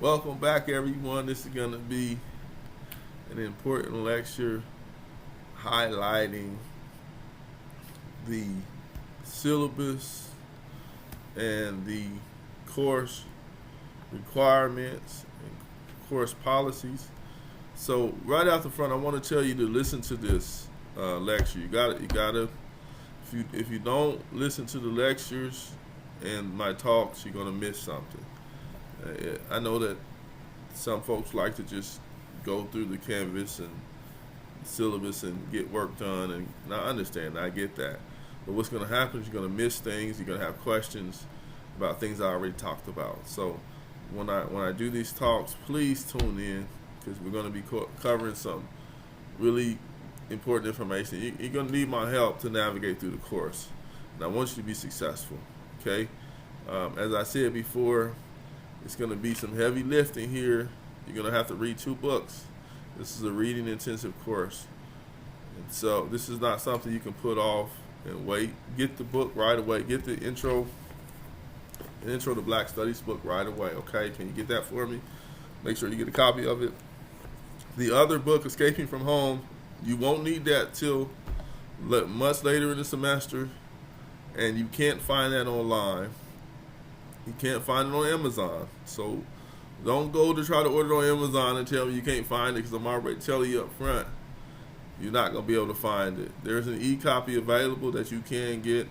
Welcome back, everyone. This is going to be an important lecture highlighting the syllabus and the course requirements and course policies. So right out the front, I want to tell you to listen to this lecture. You gotta. If you don't listen to the lectures and my talks, you're gonna miss something. I know that some folks like to just go through the canvas and syllabus and get work done, and I understand, I get that. But what's going to happen is you're going to miss things. You're going to have questions about things I already talked about. So when I do these talks, please tune in because we're going to be covering some really important information. You're going to need my help to navigate through the course, and I want you to be successful. Okay, as I said before, it's going to be some heavy lifting here. You're going to have to read 2 books. This is a reading intensive course. And so this is not something you can put off and wait. Get the book right away. Get the intro to Black Studies book right away. Okay, can you get that for me? Make sure you get a copy of it. The other book, Escaping from Home, you won't need that till much later in the semester, and you can't find that online. You can't find it on Amazon. So don't go to try to order it on Amazon and tell me you can't find it, because I'm already telling you up front, you're not going to be able to find it. There's an e-copy available that you can get.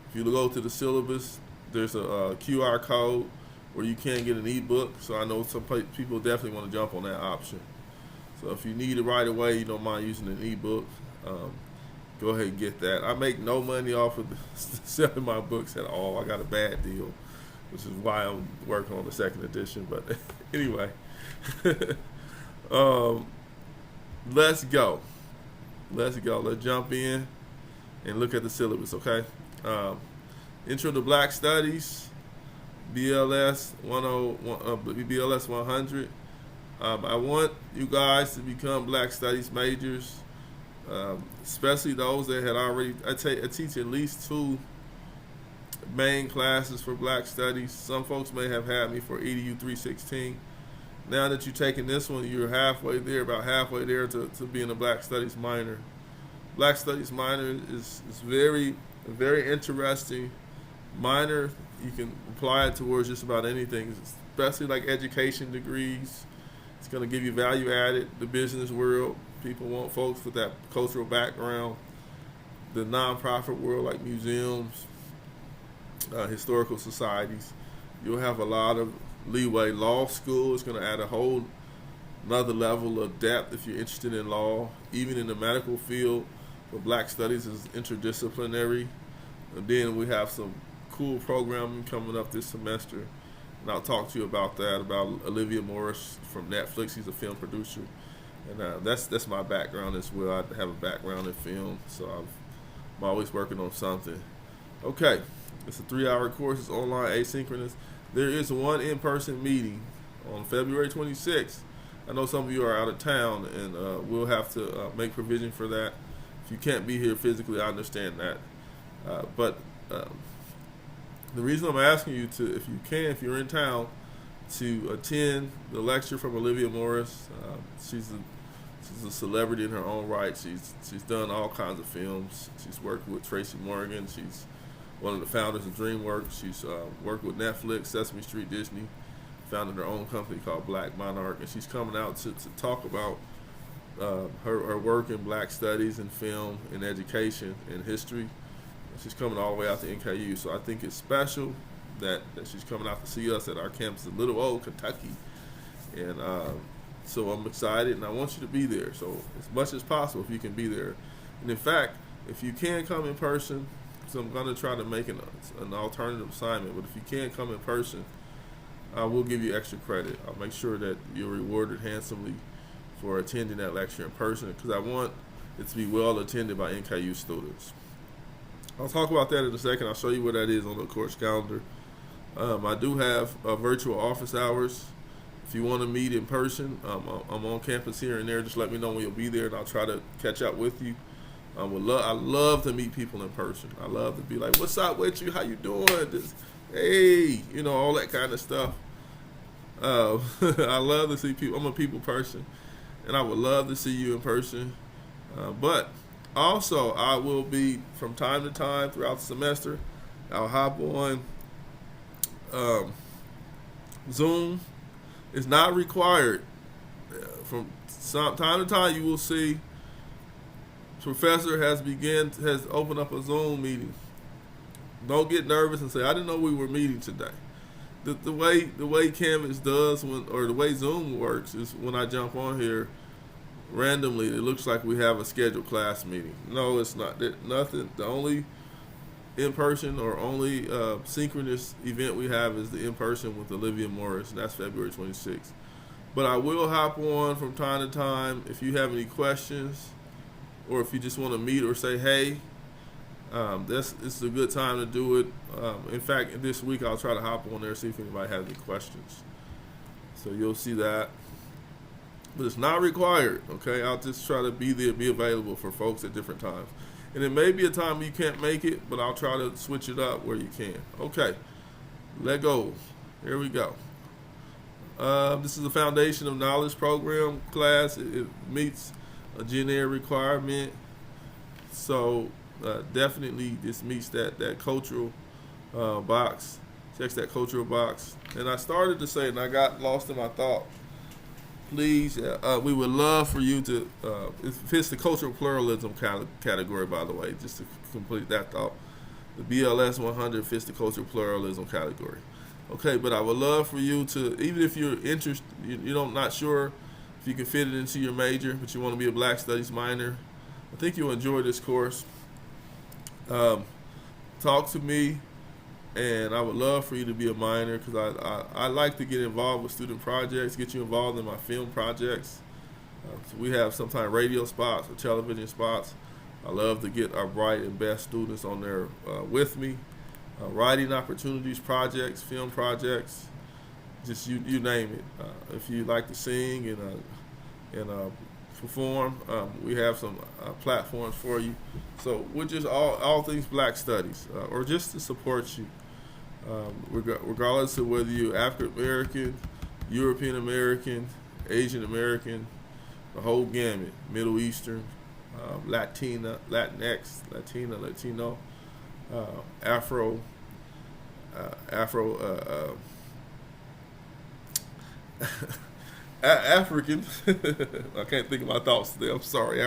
If you go to the syllabus, there's a QR code where you can get an e-book. So I know some people definitely want to jump on that option. So if you need it right away, you don't mind using an e-book, go ahead and get that. I make no money off of selling my books at all. I got a bad deal, which is why I'm working on the second edition. But anyway, let's go. Let's jump in and look at the syllabus, okay? Intro to Black Studies, BLS 100. I want you guys to become Black Studies majors, especially those that had already. I teach at least 2 main classes for Black Studies. Some folks may have had me for EDU 316. Now that you're taking this one, you're about halfway there to being a Black Studies minor. Black Studies minor is very, very interesting minor. You can apply it towards just about anything, especially like education degrees. It's going to give you value added. The business world, people want folks with that cultural background. The nonprofit world, like museums, historical societies, you'll have a lot of leeway. Law school is going to add a whole another level of depth if you're interested in law. Even in the medical field, but Black Studies is interdisciplinary. And then we have some cool programming coming up this semester, and I'll talk to you about that, about Olivia Morris from Netflix. He's a film producer, and that's my background as well. I have a background in film, so I'm always working on something. Okay, it's a 3-hour course. It's online, asynchronous. There is one in-person meeting on February 26th. I know some of you are out of town, and we'll have to make provision for that. If you can't be here physically, I understand that. But the reason I'm asking you to, if you're in town, to attend the lecture from Olivia Morris. She's a celebrity in her own right. She's done all kinds of films. She's worked with Tracy Morgan. She's one of the founders of DreamWorks. She's worked with Netflix, Sesame Street, Disney. Founded her own company called Black Monarch, and she's coming out to talk about her work in Black Studies and film and education and history. She's coming all the way out to NKU, so I think it's special that she's coming out to see us at our campus in Little Old, Kentucky. And so I'm excited, and I want you to be there. So as much as possible, if you can be there. And in fact, if you can come in person, so I'm going to try to make an alternative assignment, but if you can't come in person, I will give you extra credit. I'll make sure that you're rewarded handsomely for attending that lecture in person, because I want it to be well attended by NKU students. I'll talk about that in a second. I'll show you what that is on the course calendar. I do have virtual office hours. If you want to meet in person, I'm on campus here and there. Just let me know when you'll be there, and I'll try to catch up with you. I love to meet people in person. I love to be like, "What's up with you? How you doing? Hey, all that kind of stuff." I love to see people. I'm a people person, and I would love to see you in person. But also, I will be from time to time throughout the semester. I'll hop on um, Zoom. It's not required. From some time to time, you will see professor has opened up a Zoom meeting. Don't get nervous and say, "I didn't know we were meeting today." The way Canvas does or the way Zoom works is when I jump on here randomly, it looks like we have a scheduled class meeting. No, it's not. Nothing. The only in person or only synchronous event we have is the in person with Olivia Morris, and that's February 26th. But I will hop on from time to time if you have any questions, or if you just want to meet or say hey. This is a good time to do it. In fact, this week I'll try to hop on there see if anybody has any questions. So you'll see that. But it's not required, okay? I'll just try to be available for folks at different times. And it may be a time you can't make it, but I'll try to switch it up where you can. Okay, let go. Here we go. This is the Foundation of Knowledge program class. It meets a GNA requirement. So definitely this meets that cultural box, checks that cultural box. And I started to say, and I got lost in my thought, please, we would love for you to, it fits the cultural pluralism category, by the way, just to complete that thought. The BLS 100 fits the cultural pluralism category. Okay, but I would love for you to, even if you're interested, you're not sure if you can fit it into your major, but you want to be a Black Studies minor, I think you'll enjoy this course. Talk to me, and I would love for you to be a minor because I like to get involved with student projects, get you involved in my film projects. So we have sometimes radio spots or television spots. I love to get our bright and best students on there with me. Writing opportunities, projects, film projects, just you name it. If you like to sing and perform, we have some platforms for you. So we're just all things Black Studies, or just to support you, regardless of whether you're African American, European American, Asian American, the whole gamut, Middle Eastern, Latina, Latinx, Latino, Afro, African. I can't think of my thoughts today. I'm sorry.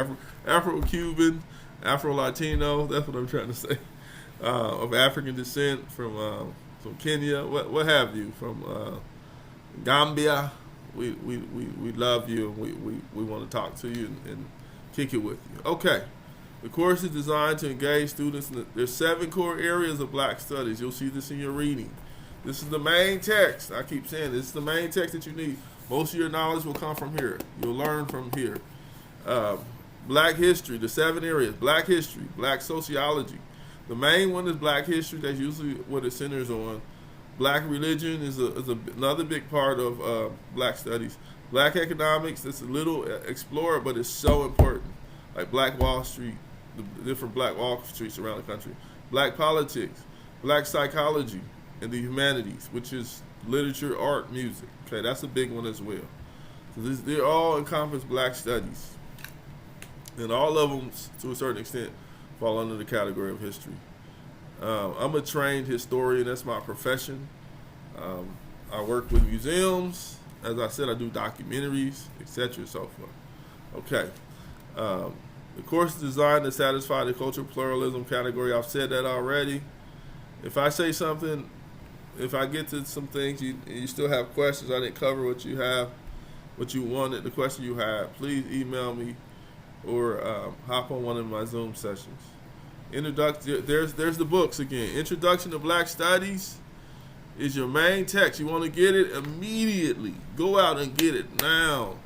Afro-Cuban, Afro-Latino. That's what I'm trying to say. Of African descent, from Kenya, what have you, from Gambia. We love you, and we want to talk to you and kick it with you. Okay. The course is designed to engage students. There's 7 core areas of Black Studies. You'll see this in your reading. This is the main text. I keep saying this is the main text that you need. Most of your knowledge will come from here. You'll learn from here. Black history, the 7 areas. Black history, Black sociology. The main one is Black history. That's usually what it centers on. Black religion is another big part of Black Studies. Black economics, that's a little explored, but it's so important. Like Black Wall Street, the different Black Wall Streets around the country. Black politics, Black psychology, and the humanities, which is literature, art, music. Okay, that's a big one as well. So they're all encompass Black Studies. And all of them, to a certain extent, fall under the category of history. I'm a trained historian. That's my profession. I work with museums. As I said, I do documentaries, etc. and so forth. Okay. The course is designed to satisfy the cultural pluralism category. I've said that already. If I say something, if I get to some things, you still have questions, I didn't cover what you wanted, the question you had, please email me or hop on one of my Zoom sessions. There's the books again. Introduction to Black Studies is your main text. You want to get it immediately. Go out and get it now.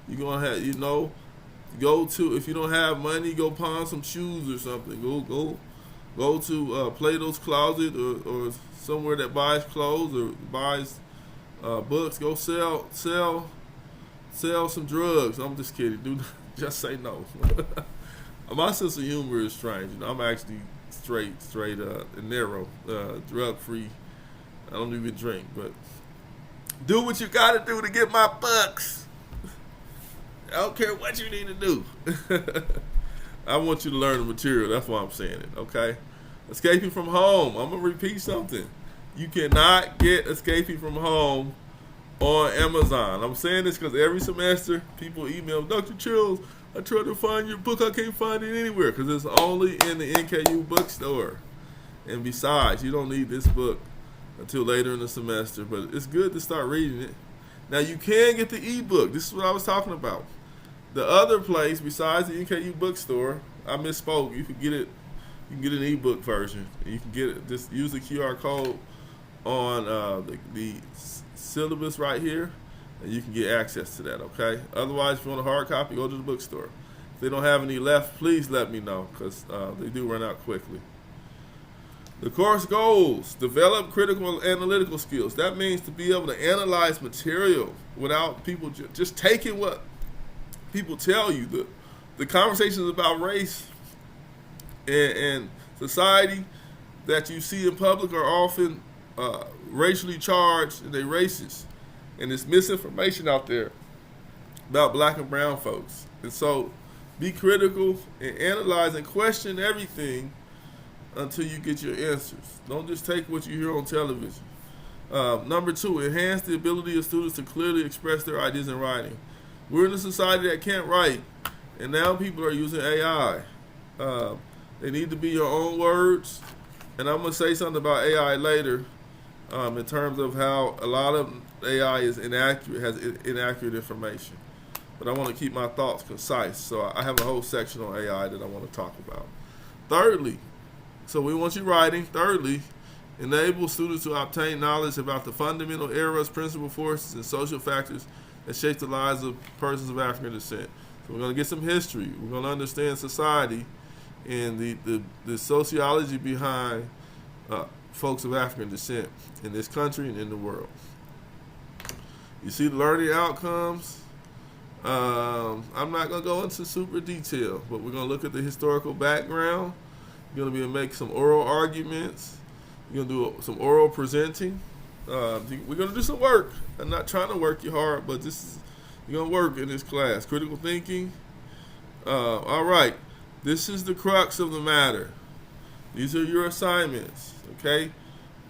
You're going to have, go to, if you don't have money, go pawn some shoes or something. Go to Plato's Closet or somewhere that buys clothes or buys books. Go sell some drugs. I'm just kidding. Just say no. My sense of humor is strange. I'm actually straight and narrow, drug free. I don't even drink, but Do what you got to do to get my bucks. I don't care what you need to do. I want you to learn the material. That's why I'm saying it, okay? Escaping from home. I'm going to repeat something. You cannot get Escaping from Home on Amazon. I'm saying this because every semester people email, Dr. Chills, I tried to find your book. I can't find it anywhere because it's only in the NKU bookstore. And besides, you don't need this book until later in the semester, but it's good to start reading it. Now, you can get the ebook. This is what I was talking about. The other place besides the NKU bookstore, I misspoke. You can get it. You can get an ebook version. You can get it. Just use the QR code on the syllabus right here, and you can get access to that. Okay. Otherwise, if you want a hard copy, go to the bookstore. If they don't have any left, please let me know because they do run out quickly. The course goals: develop critical analytical skills. That means to be able to analyze material without people just taking what people tell you. The conversations about race and society that you see in public are often racially charged, and they're racist. And there's misinformation out there about black and brown folks. And so be critical and analyze and question everything until you get your answers. Don't just take what you hear on television. Number 2, enhance the ability of students to clearly express their ideas in writing. We're in a society that can't write, and now people are using AI. They need to be your own words, and I'm going to say something about AI later in terms of how a lot of AI is inaccurate, has inaccurate information. But I want to keep my thoughts concise, so I have a whole section on AI that I want to talk about. Thirdly, so we want you writing. Thirdly, enable students to obtain knowledge about the fundamental errors, principal forces, and social factors that shape the lives of persons of African descent. So we're going to get some history. We're going to understand society and the sociology behind folks of African descent in this country and in the world. You see the learning outcomes. I'm not going to go into super detail, but we're going to look at the historical background. You're going to be able to make some oral arguments. You're going to do some oral presenting. We're going to do some work. I'm not trying to work you hard, but you're going to work in this class. Critical thinking. All right. This is the crux of the matter. These are your assignments, okay?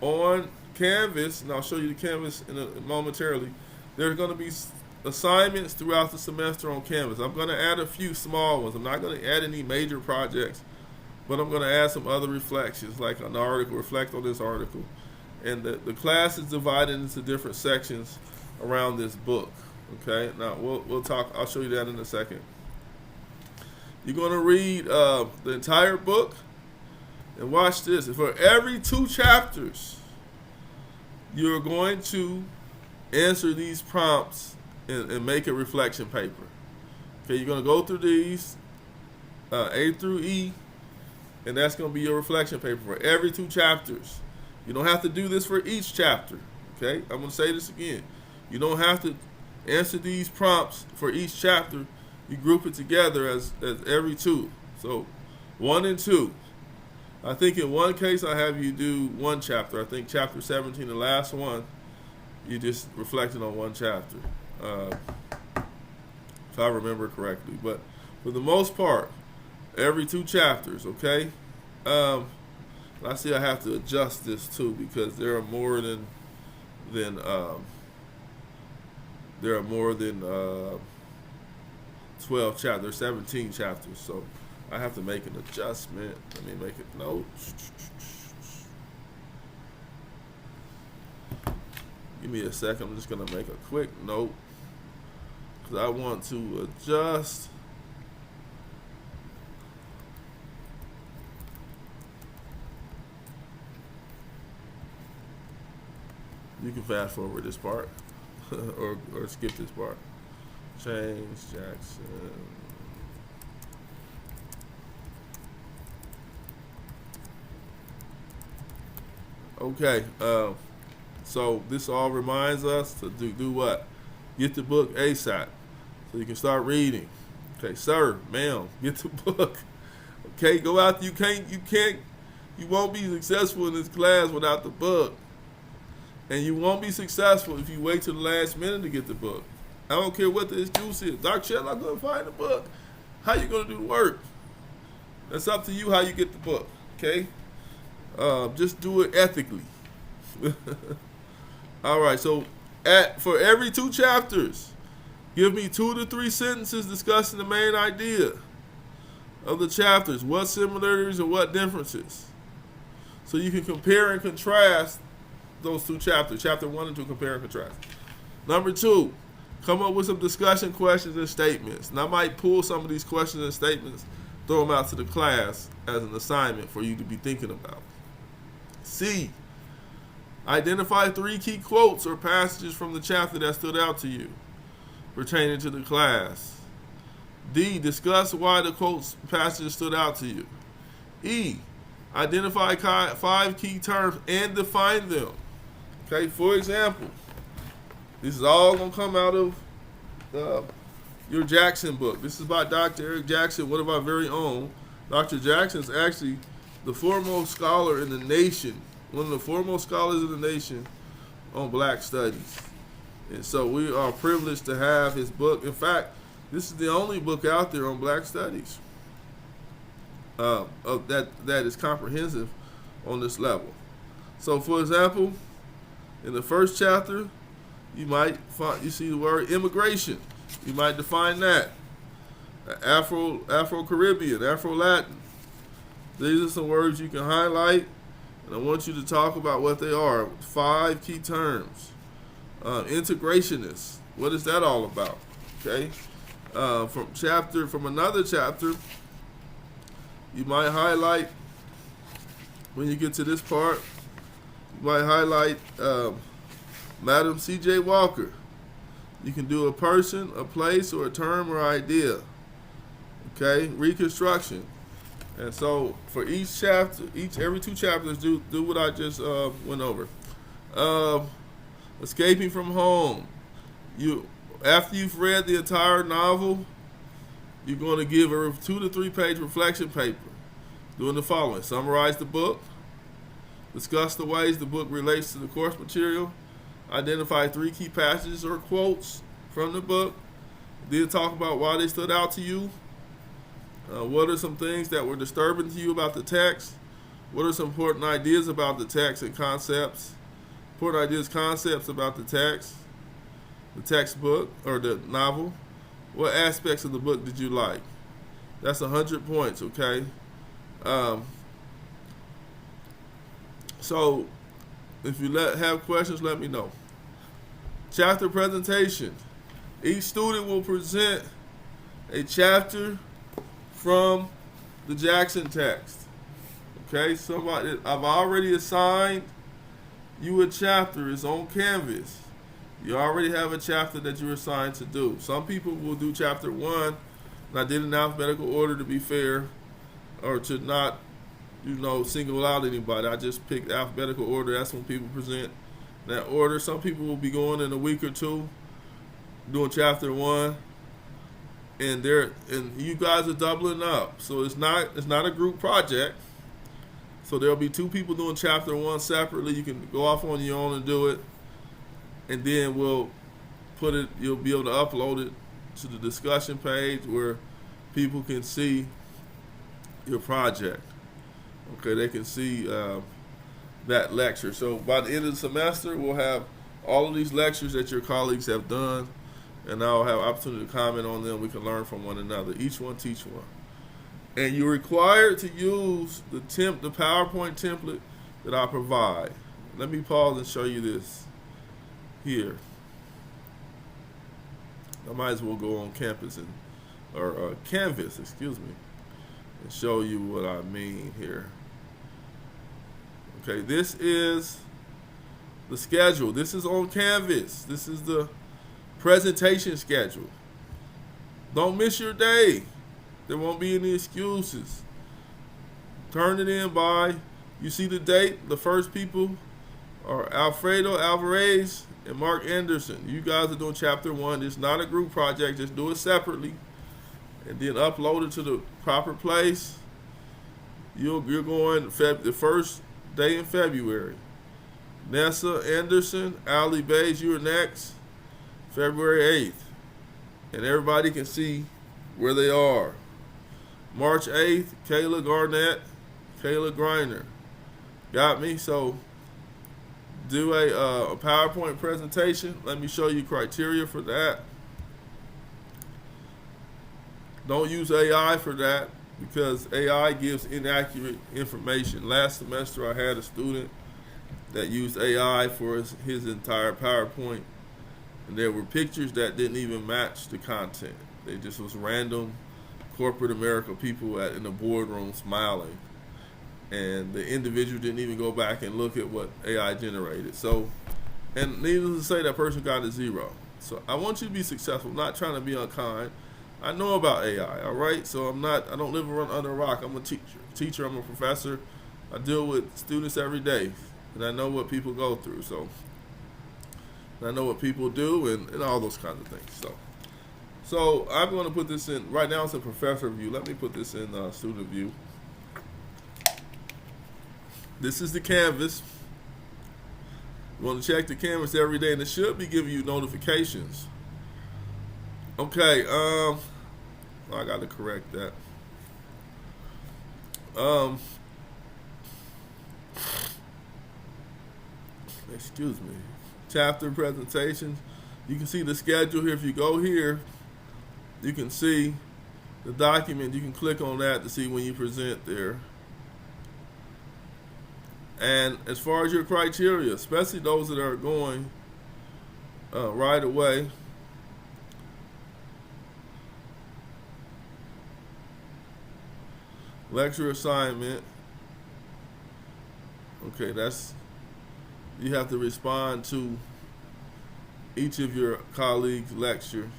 On Canvas, and I'll show you the Canvas momentarily, there are going to be assignments throughout the semester on Canvas. I'm going to add a few small ones. I'm not going to add any major projects, but I'm going to add some other reflections, like an article, reflect on this article. And the class is divided into different sections around this book, okay? Now, we'll talk. I'll show you that in a second. You're going to read the entire book, and watch this. For every 2 chapters, you're going to answer these prompts and make a reflection paper. Okay, you're going to go through these, A through E, and that's going to be your reflection paper for every 2 chapters. You don't have to do this for each chapter. Okay, I'm going to say this again. You don't have to answer these prompts for each chapter. You group it together as every 2. So 1 and 2. I think in one case I have you do 1 chapter. I think chapter 17, the last one, you just reflected on 1 chapter, if I remember correctly. But for the most part, every 2 chapters, okay? I see I have to adjust this too because there are more than 12 chapters, 17 chapters. So I have to make an adjustment. Let me make a note. Give me a second. I'm just going to make a quick note because I want to adjust. You can fast forward this part or skip this part. James Jackson. Okay, so this all reminds us to do what? Get the book ASAP so you can start reading. Okay, sir, ma'am, get the book. Okay, go out. You won't be successful in this class without the book. And you won't be successful if you wait till the last minute to get the book. I don't care what the excuse is. Dr. Shell, I'm going to find the book. How you going to do the work? That's up to you how you get the book, okay? Just do it ethically. All right, so for every 2 chapters, give me 2 to 3 sentences discussing the main idea of the chapters, what similarities and what differences. So you can compare and contrast those 2 chapters, chapter 1 and 2, compare and contrast. Number 2, come up with some discussion questions and statements. And I might pull some of these questions and statements, throw them out to the class as an assignment for you to be thinking about. C, identify 3 key quotes or passages from the chapter that stood out to you pertaining to the class. D, discuss why the quotes passages stood out to you. E, identify 5 key terms and define them. Okay, for example, this is all going to come out of your Jackson book. This is by Dr. Eric Jackson, one of our very own. Dr. Jackson is actually the foremost scholar in the nation, one of the foremost scholars in the nation on black studies. And so we are privileged to have his book. In fact, this is the only book out there on black studies that is comprehensive on this level. So, for example, in the first chapter, you see the word immigration. You might define that. Afro-Caribbean, Afro-Latin. These are some words you can highlight, and I want you to talk about what they are. 5 key terms. Integrationist. What is that all about? Okay. From another chapter, you might highlight, when you get to this part, you might highlight Madam C.J. Walker. You can do a person, a place, or a term or idea. Okay, reconstruction. And so for each chapter, every 2 chapters, do what I just went over. Escaping from home. After you've read the entire novel, you're going to give a 2 to 3 page reflection paper doing the following: summarize the book, discuss the ways the book relates to the course material, identify 3 key passages or quotes from the book, then talk about why they stood out to you. What are some things that were disturbing to you about the text? What are some important ideas about the text and concepts? Important ideas, concepts about the textbook or the novel. What aspects of the book did you like? That's 100 points, okay? So if you have questions, let me know. Chapter presentation. Each student will present a chapter from the Jackson text. Okay, I've already assigned you a chapter. It's on Canvas. You already have a chapter that you're assigned to do. Some people will do chapter 1, and I did it in alphabetical order to be fair, or to not, single out anybody. I just picked alphabetical order. That's when people present that order. Some people will be going in a week or 2, doing chapter 1, and you guys are doubling up. So it's not a group project. So there'll be 2 people doing chapter 1 separately. You can go off on your own and do it, and then we'll put it. You'll be able to upload it to the discussion page where people can see your project. Okay, they can see that lecture. So by the end of the semester, we'll have all of these lectures that your colleagues have done, and I'll have opportunity to comment on them. We can learn from one another. Each one teach one. And you're required to use the PowerPoint template that I provide. Let me pause and show you this here. I might as well go on campus or Canvas, excuse me, and show you what I mean here. Okay, this is the schedule. This is on Canvas. This is the presentation schedule. Don't miss your day. There won't be any excuses. Turn it in by, you see the date, the first people are Alfredo Alvarez and Mark Anderson. You guys are doing chapter 1. It's not a group project. Just do it separately and then upload it to the proper place. You're going the first day in February. Nessa Anderson, Ali Bays, you are next. February 8th. And everybody can see where they are. March 8th, Kayla Garnett, Kayla Griner. Got me? So do a PowerPoint presentation. Let me show you criteria for that. Don't use AI for that because AI gives inaccurate information. Last semester I had a student that used AI for his entire PowerPoint, and there were pictures that didn't even match the content. They just was random corporate America people in the boardroom smiling, and the individual didn't even go back and look at what AI generated. So, and needless to say, that person got a 0. So I want you to be successful, not trying to be unkind. I know about AI, all right? So I don't live under a rock. I'm a teacher, I'm a professor. I deal with students every day, and I know what people go through. So I know what people do and all those kinds of things. So I'm going to put this in, right now it's in professor view. Let me put this in student view. This is the canvas. You want to check the canvas every day, and it should be giving you notifications. Okay, I got to correct that. Excuse me. Chapter presentations. You can see the schedule here. If you go here, you can see the document. You can click on that to see when you present there. And as far as your criteria, especially those that are going right away, lecture assignment. Okay, you have to respond to each of your colleagues' lecture.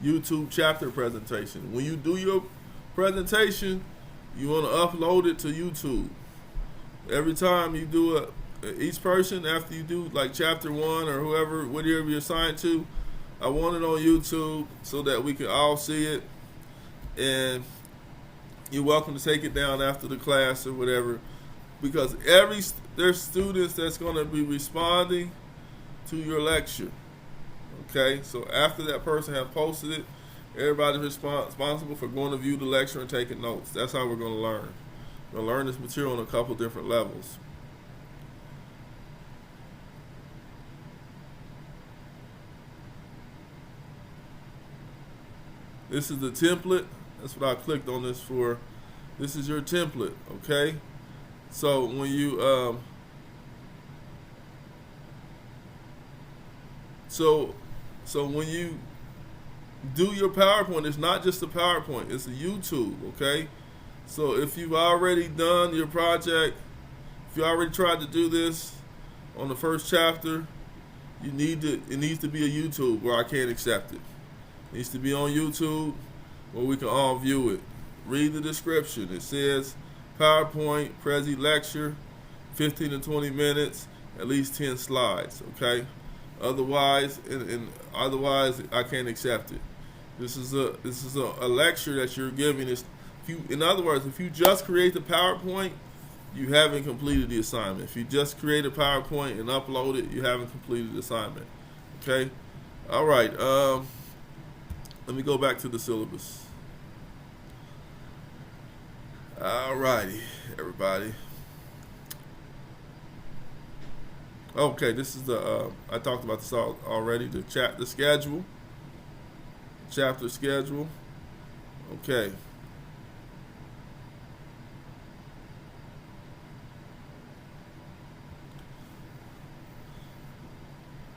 YouTube chapter presentation. When you do your presentation, you want to upload it to YouTube. Every time you do each person, after you do like chapter 1 or whatever you're assigned to, I want it on YouTube so that we can all see it. And you're welcome to take it down after the class or whatever, because there's students that's going to be responding to your lecture. Okay, so after that person has posted it, everybody's responsible for going to view the lecture and taking notes. That's how we're going to learn. We're going to learn this material on a couple different levels. This is the template. That's what I clicked on this for. This is your template, okay? So when you so when you do your PowerPoint, it's not just a PowerPoint, it's a YouTube, okay? So if you've already done your project, if you already tried to do this on the first chapter, it needs to be a YouTube where I can't accept it. It needs to be on YouTube where we can all view it. Read the description. It says PowerPoint, Prezi lecture, 15 to 20 minutes, at least 10 slides, okay? Otherwise, otherwise I can't accept it. This is a lecture that you're giving. In other words, if you just create the PowerPoint, you haven't completed the assignment. If you just create a PowerPoint and upload it, you haven't completed the assignment. Okay? All right. Let me go back to the syllabus. All righty, everybody. Okay, this is I talked about this already, the schedule. Chapter schedule. Okay.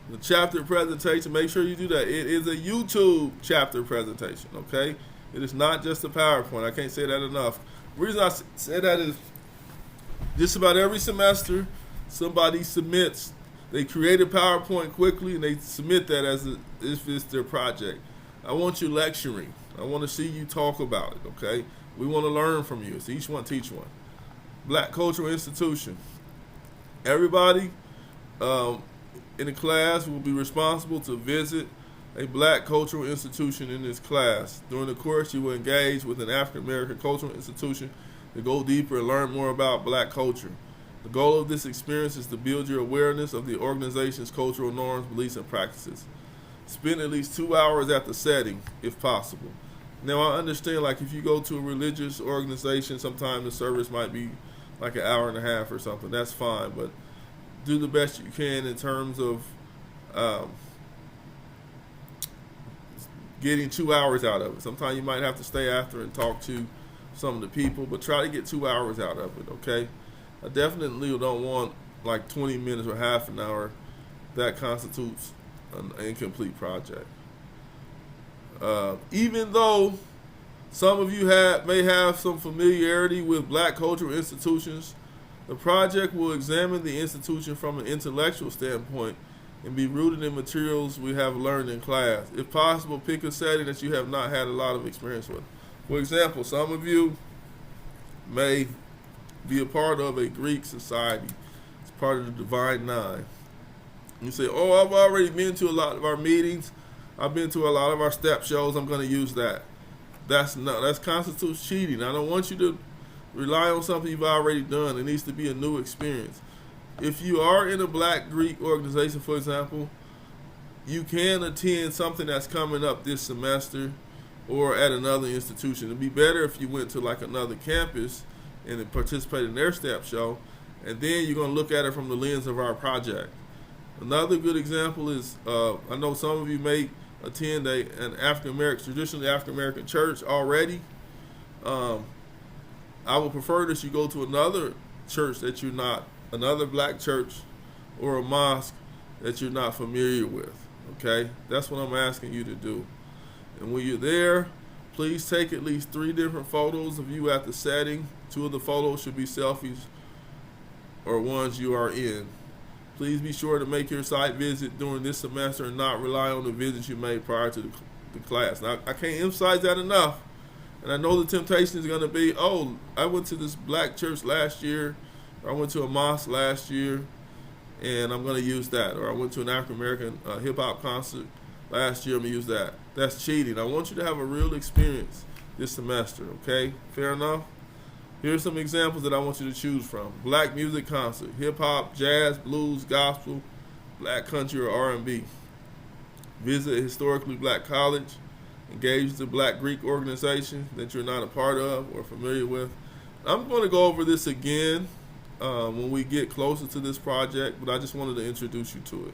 The chapter presentation, make sure you do that. It is a YouTube chapter presentation, okay? It is not just a PowerPoint. I can't say that enough. The reason I say that is just about every semester, somebody submits, they create a PowerPoint quickly and they submit that as if it's their project. I want you lecturing. I want to see you talk about it, okay? We want to learn from you. It's each one teach one. Black Cultural Institution. Everybody in the class will be responsible to visit a black cultural institution in this class. During the course, you will engage with an African American cultural institution to go deeper and learn more about black culture. The goal of this experience is to build your awareness of the organization's cultural norms, beliefs, and practices. Spend at least 2 hours at the setting, if possible. Now, I understand, like, if you go to a religious organization, sometimes the service might be like an hour and a half or something. That's fine, but do the best you can in terms of getting 2 hours out of it. Sometimes you might have to stay after and talk to some of the people, but try to get 2 hours out of it, okay? I definitely don't want like 20 minutes or half an hour. That constitutes an incomplete project. Even though some of you may have some familiarity with black cultural institutions, the project will examine the institution from an intellectual standpoint and be rooted in materials we have learned in class. If possible, pick a setting that you have not had a lot of experience with. For example, some of you may be a part of a Greek society. It's part of the Divine Nine. You say, oh, I've already been to a lot of our meetings. I've been to a lot of our step shows. I'm going to use that. That constitutes cheating. I don't want you to rely on something you've already done. It needs to be a new experience. If you are in a black Greek organization, for example, you can attend something that's coming up this semester or at another institution. It'd be better if you went to like another campus and participated in their step show, and then you're going to look at it from the lens of our project. Another good example is, I know some of you may attend an traditionally African American church already. I would prefer that you go to another church that you're not, another black church or a mosque that you're not familiar with, okay? That's what I'm asking you to do. And when you're there, please take at least 3 different photos of you at the setting. 2 of the photos should be selfies or ones you are in. Please be sure to make your site visit during this semester and not rely on the visits you made prior to the class. Now, I can't emphasize that enough. And I know the temptation is going to be, oh, I went to this black church last year, or I went to a mosque last year, and I'm going to use that. Or I went to an African American hip-hop concert last year, I'm going to use that. That's cheating. I want you to have a real experience this semester, okay? Fair enough? Here's some examples that I want you to choose from. Black music concert, hip-hop, jazz, blues, gospel, black country, or R&B. Visit a historically black college. Engage with a black Greek organization that you're not a part of or familiar with. I'm going to go over this again when we get closer to this project, but I just wanted to introduce you to it.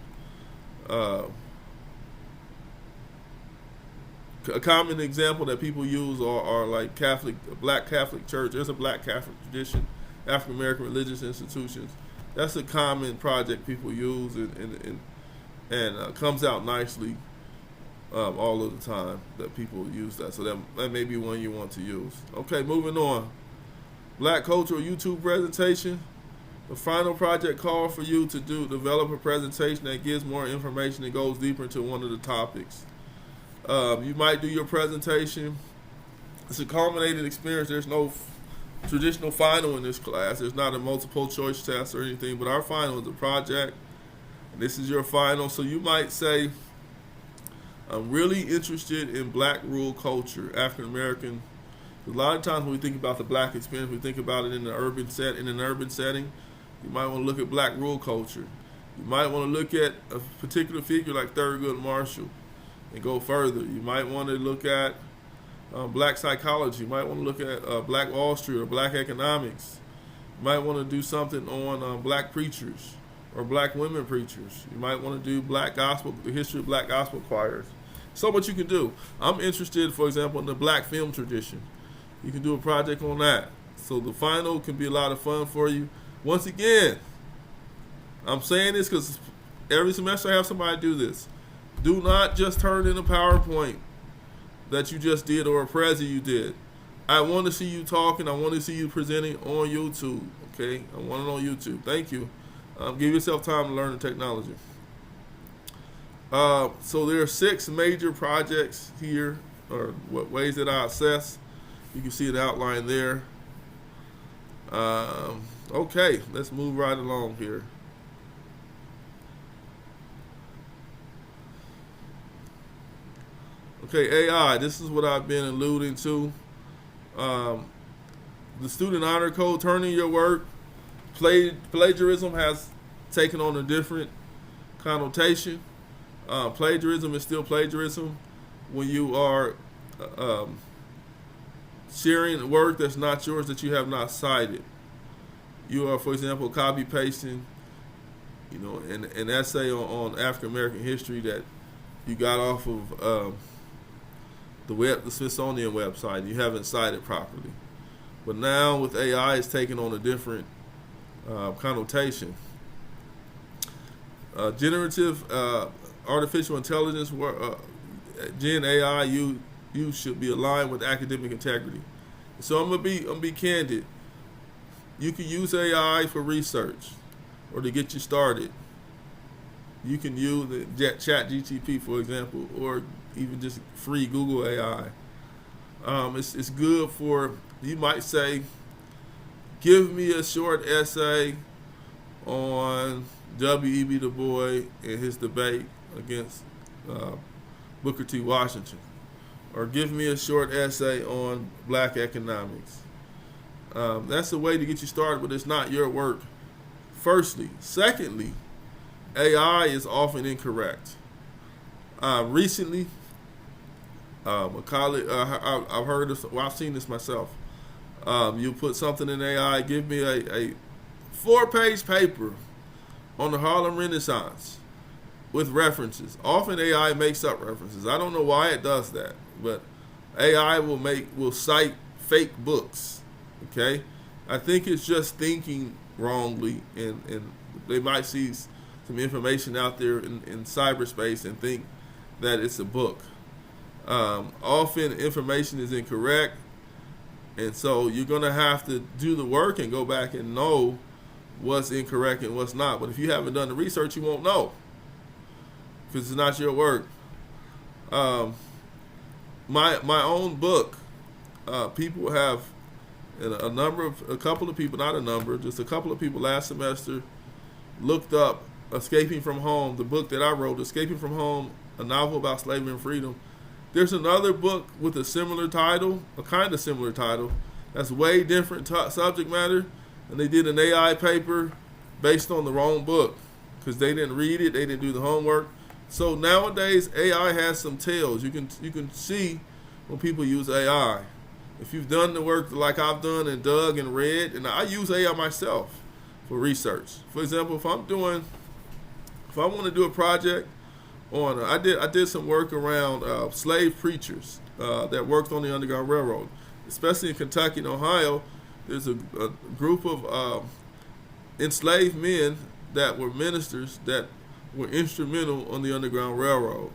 A common example that people use are like black Catholic church. There's a black Catholic tradition, African American religious institutions. That's a common project people use and comes out nicely all of the time that people use that. So that may be one you want to use. Okay, moving on. Black cultural YouTube presentation. The final project called for you to develop a presentation that gives more information and goes deeper into one of the topics. You might do your presentation. It's a culminating experience. There's no traditional final in this class. There's not a multiple choice test or anything, but our final is a project. And this is your final. So you might say, I'm really interested in black rural culture, African American. A lot of times when we think about the black experience, we think about it in an urban setting. You might want to look at black rural culture. You might want to look at a particular figure like Thurgood Marshall and go further. You might want to look at black psychology. You might want to look at black Wall Street or black economics. You might want to do something on black preachers or black women preachers. You might want to do black gospel, the history of black gospel choirs. So much you can do. I'm interested, for example, in the black film tradition. You can do a project on that. So the final can be a lot of fun for you. Once again, I'm saying this because every semester I have somebody do this. Do not just turn in a PowerPoint that you just did or a Prezi you did. I want to see you talking. I want to see you presenting on YouTube. Okay? I want it on YouTube. Thank you. Give yourself time to learn the technology. So there are 6 major projects here, or what ways that I assess. You can see it outlined there. Okay, let's move right along here. Okay, AI. This is what I've been alluding to. Um, the student honor code, turning your work. Plagiarism has taken on a different connotation. Plagiarism is still plagiarism when you are sharing work that's not yours, that you have not cited. You are, for example, copy pasting, an essay on African American history that you got off of the Smithsonian website. You haven't cited properly, but now with AI, it's taking on a different connotation. Generative artificial intelligence, Gen AI, you should be aligned with academic integrity. So I'm gonna be candid. You can use AI for research or to get you started. You can use the Chat GTP, for example, or even just free Google AI. It's good for, you might say, give me a short essay on W.E.B. Du Bois and his debate against Booker T. Washington, or give me a short essay on black economics. That's a way to get you started, but it's not your work, firstly. Secondly, AI is often incorrect. Recently, a colleague, I've heard this, well, I've seen this myself. You put something in AI, give me a 4-page paper on the Harlem Renaissance with references. Often AI makes up references. I don't know why it does that, but AI will cite fake books. Okay, I think it's just thinking wrongly, and they might see some information out there in cyberspace and think that it's a book. Often information is incorrect, and so you're gonna have to do the work and go back and know what's incorrect and what's not. But if you haven't done the research, you won't know, because it's not your work. My own book, people have, a couple of people, not a number, just a couple of people last semester looked up Escaping from Home, the book that I wrote, Escaping from Home, a novel about slavery and freedom. There's another book with a similar title, a kind of similar title, that's way different subject matter, and they did an AI paper based on the wrong book because they didn't read it, they didn't do the homework. So nowadays, AI has some tails. You can see when people use AI. If you've done the work like I've done and dug and read, and I use AI myself for research. For example, if I want to do a project on, I did some work around slave preachers that worked on the Underground Railroad, especially in Kentucky and Ohio. There's a group of enslaved men that were ministers that were instrumental on the Underground Railroad,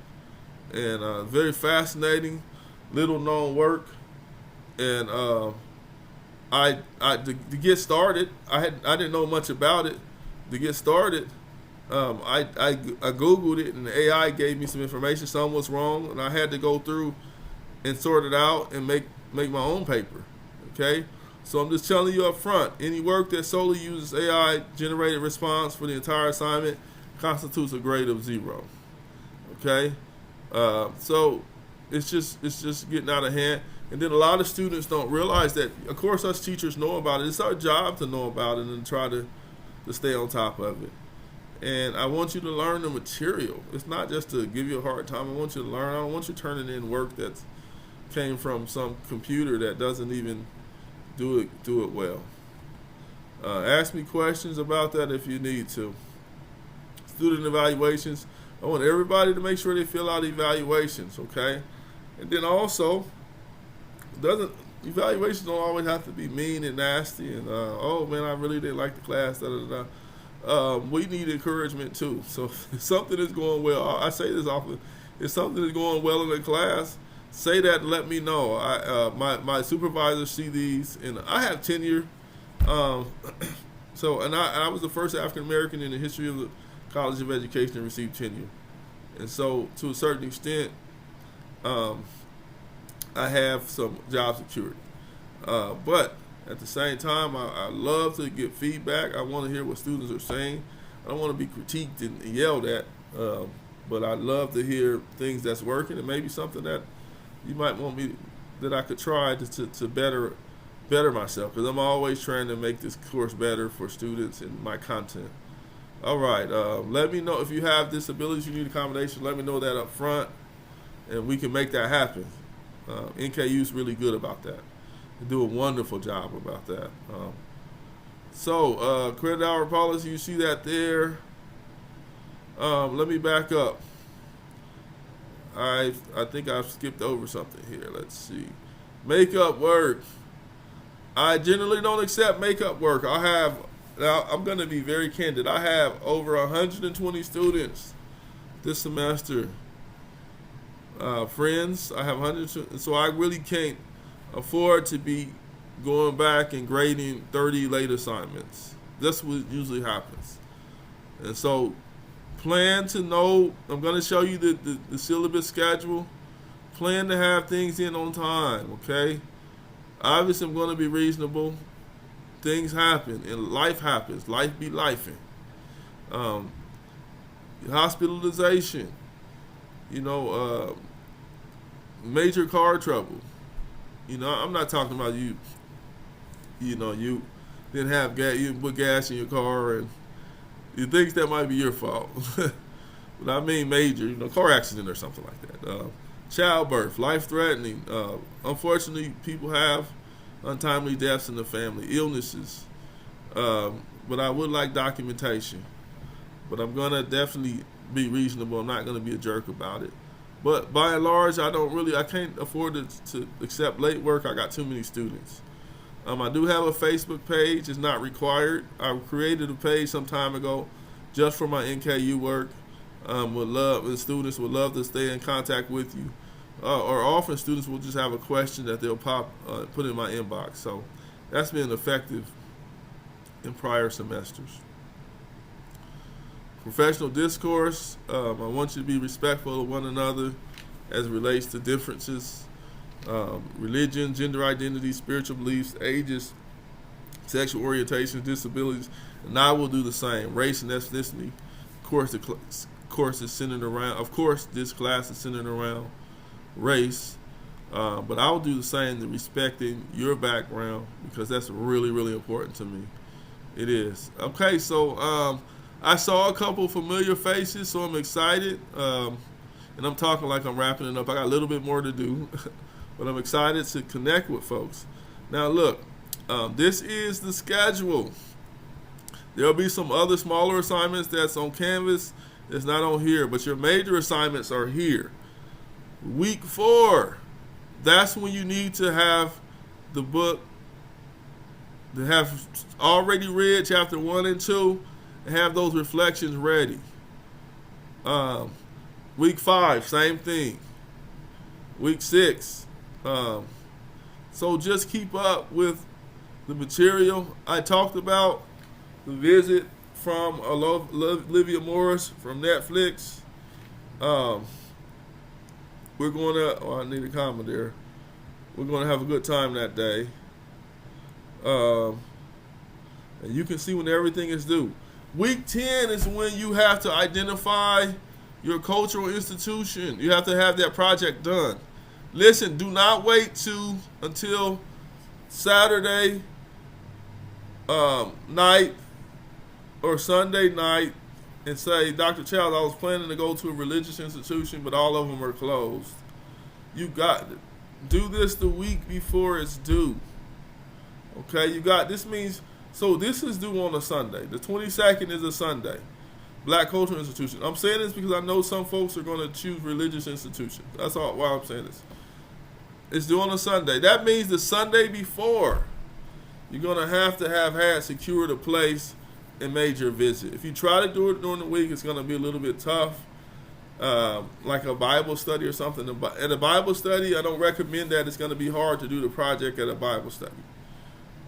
and very fascinating, little known work. And to get started, I didn't know much about it. To get started, I Googled it, and the AI gave me some information. Some was wrong, and I had to go through and sort it out and make my own paper. Okay, so I'm just telling you up front, any work that solely uses AI generated response for the entire assignment constitutes a grade of 0. Okay, so it's just getting out of hand. And then a lot of students don't realize that, of course, us teachers know about it. It's our job to know about it and try to stay on top of it. And I want you to learn the material. It's not just to give you a hard time. I want you to learn. I don't want you turning in work that came from some computer that doesn't even do it well. Ask me questions about that if you need to. Student evaluations. I want everybody to make sure they fill out evaluations, okay? And then also, evaluations don't always have to be mean and nasty and oh man, I really didn't like the class. We need encouragement too. So if something is going well, I say this often. If something is going well in the class, say that and let me know. My supervisors see these, and I have tenure. So I was the first African American in the history of the College of Education to receive tenure, and so to a certain extent, I have some job security. But at the same time, I love to get feedback. I want to hear what students are saying. I don't want to be critiqued and yelled at, but I love to hear things that's working and maybe something that you might want me that I could try to better myself, because I'm always trying to make this course better for students and my content. All right, let me know if you have disabilities, you need accommodation. Let me know that up front, and we can make that happen. NKU is really good about that. They do a wonderful job about that. Credit hour policy, you see that there. Let me back up. I think I've skipped over something here. Let's see. Makeup work. I generally don't accept makeup work. Now I'm going to be very candid. I have over 120 students this semester. Friends, I have 100, so I really can't afford to be going back and grading 30 late assignments. That's what usually happens. And so plan to know, I'm going to show you the syllabus schedule. Plan to have things in on time, okay? Obviously, I'm going to be reasonable. Things happen, and life happens. Life be lifing. Hospitalization, major car trouble. I'm not talking about you didn't have gas, you didn't put gas in your car, and you think that might be your fault. But I mean major, car accident or something like that. Childbirth, life-threatening. Unfortunately, people have untimely deaths in the family, illnesses. But I would like documentation. But I'm going to definitely be reasonable. I'm not going to be a jerk about it. But by and large, I can't afford to accept late work. I got too many students. I do have a Facebook page. It's not required. I created a page some time ago just for my NKU work. The students would love to stay in contact with you. Or often students will just have a question that they'll put in my inbox. So that's been effective in prior semesters. Professional discourse. I want you to be respectful of one another as it relates to differences. Religion, gender identity, spiritual beliefs, ages, sexual orientations, disabilities, and I will do the same. Race and ethnicity. Of course, this class is centered around race, but I will do the same to respecting your background, because that's really, really important to me. It is. Okay, so I saw a couple familiar faces, so I'm excited, and I'm talking like I'm wrapping it up. I got a little bit more to do, but I'm excited to connect with folks. Now look, this is the schedule. There'll be some other smaller assignments that's on Canvas. It's not on here, but your major assignments are here. Week 4, that's when you need to have the book, to have already read chapter 1 and 2, and have those reflections ready. Week 5, same thing. Week 6. So just keep up with the material. I talked about the visit from Olivia Morris from Netflix. We're going to, I need a comma there. We're going to have a good time that day. And you can see when everything is due. Week 10 is when you have to identify your cultural institution. You have to have that project done. Listen, do not wait until Saturday night or Sunday night and say, Dr. Child, I was planning to go to a religious institution, but all of them are closed. You got to do this the week before it's due. Okay, this means, so this is due on a Sunday. The 22nd is a Sunday. Black Cultural Institution. I'm saying this because I know some folks are going to choose religious institutions. That's all why I'm saying this. It's due on a Sunday. That means the Sunday before, you're going to have had secured a place and made your visit. If you try to do it during the week, it's going to be a little bit tough. Like a Bible study or something. At a Bible study, I don't recommend that. It's going to be hard to do the project at a Bible study.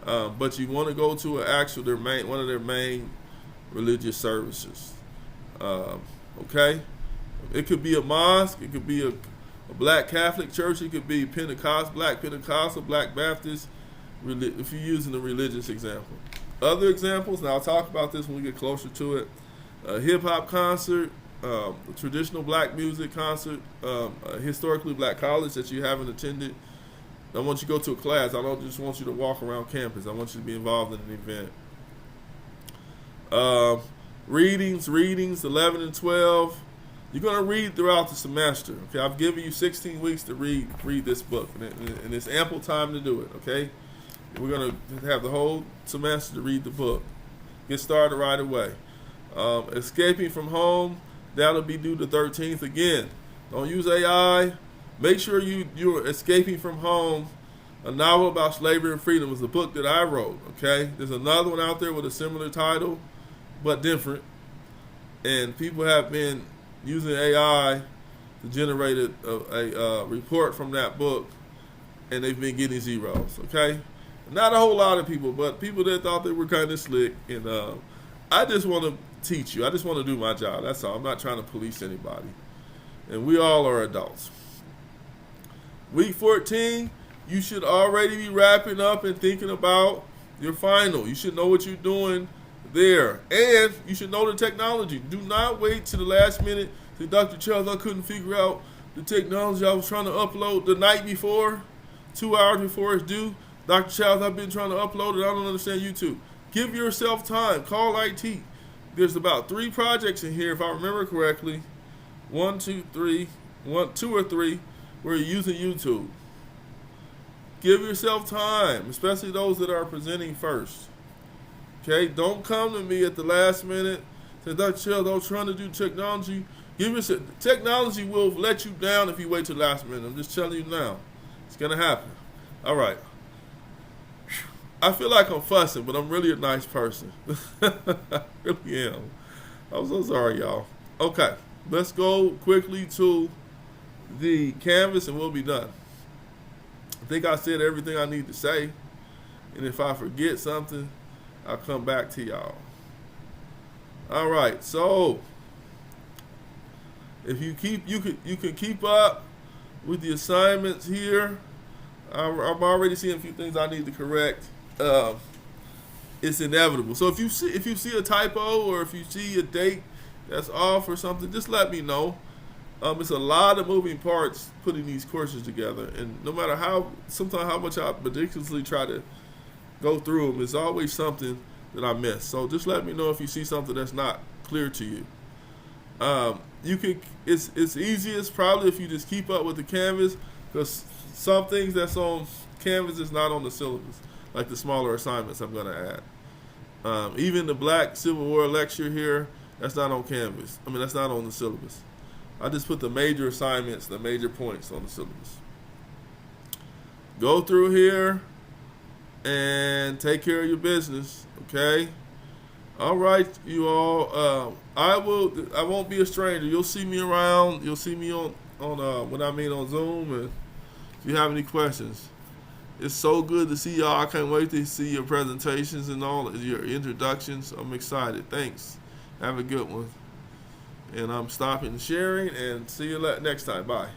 But you want to go to one of their main religious services. Okay? It could be a mosque. It could be a black Catholic church. It could be black Pentecostal, black Baptist, if you're using a religious example. Other examples, and I'll talk about this when we get closer to it, a hip-hop concert, a traditional black music concert, a historically black college that you haven't attended. I want you to go to a class. I don't just want you to walk around campus. I want you to be involved in an event. Readings, 11 and 12. You're going to read throughout the semester. Okay, I've given you 16 weeks to read this book, and it's ample time to do it. Okay, we're going to have the whole semester to read the book. Get started right away. Escaping from home, that'll be due the 13th. Again, don't use AI. Make sure you're escaping from home. A novel about slavery and freedom is the book that I wrote. Okay, there's another one out there with a similar title, but different. And people have been using AI to generate a report from that book, and they've been getting zeros. Okay, not a whole lot of people, but people that thought they were kind of slick. And I just want to teach you. I just want to do my job. That's all. I'm not trying to police anybody. And we all are adults. Week 14, you should already be wrapping up and thinking about your final. You should know what you're doing there. And you should know the technology. Do not wait to the last minute. Say, Dr. Charles, I couldn't figure out the technology I was trying to upload the night before, 2 hours before it's due. Dr. Charles, I've been trying to upload it. I don't understand YouTube. Give yourself time. Call IT. There's about 3 projects in here, if I remember correctly. 2 or 3, where you're using YouTube. Give yourself time, especially those that are presenting first. Okay, don't come to me at the last minute. Say, Dr. Charles, I was trying to do technology. Technology will let you down if you wait till the last minute. I'm just telling you now. It's going to happen. All right. I feel like I'm fussing, but I'm really a nice person. I really am. I'm so sorry, y'all. Okay, let's go quickly to the Canvas and we'll be done. I think I said everything I need to say. And if I forget something, I'll come back to y'all. All right, so if you can keep up with the assignments here. I'm already seeing a few things I need to correct. It's inevitable. So if you see a typo or if you see a date that's off or something, just let me know. It's a lot of moving parts putting these courses together, and no matter how much I ridiculously try to go through them, it's always something that I miss. So just let me know if you see something that's not clear to you. It's easiest probably if you just keep up with the Canvas, because some things that's on Canvas is not on the syllabus, like the smaller assignments I'm going to add. Even the Black Civil War lecture here, that's not on Canvas. That's not on the syllabus. I just put the major assignments, the major points on the syllabus. Go through here and take care of your business, okay? All right, you all. I won't be a stranger. You'll see me around. You'll see me on when I meet on Zoom. And if you have any questions, it's so good to see y'all. I can't wait to see your presentations and all your introductions. I'm excited. Thanks. Have a good one. And I'm stopping sharing, and see you next time. Bye.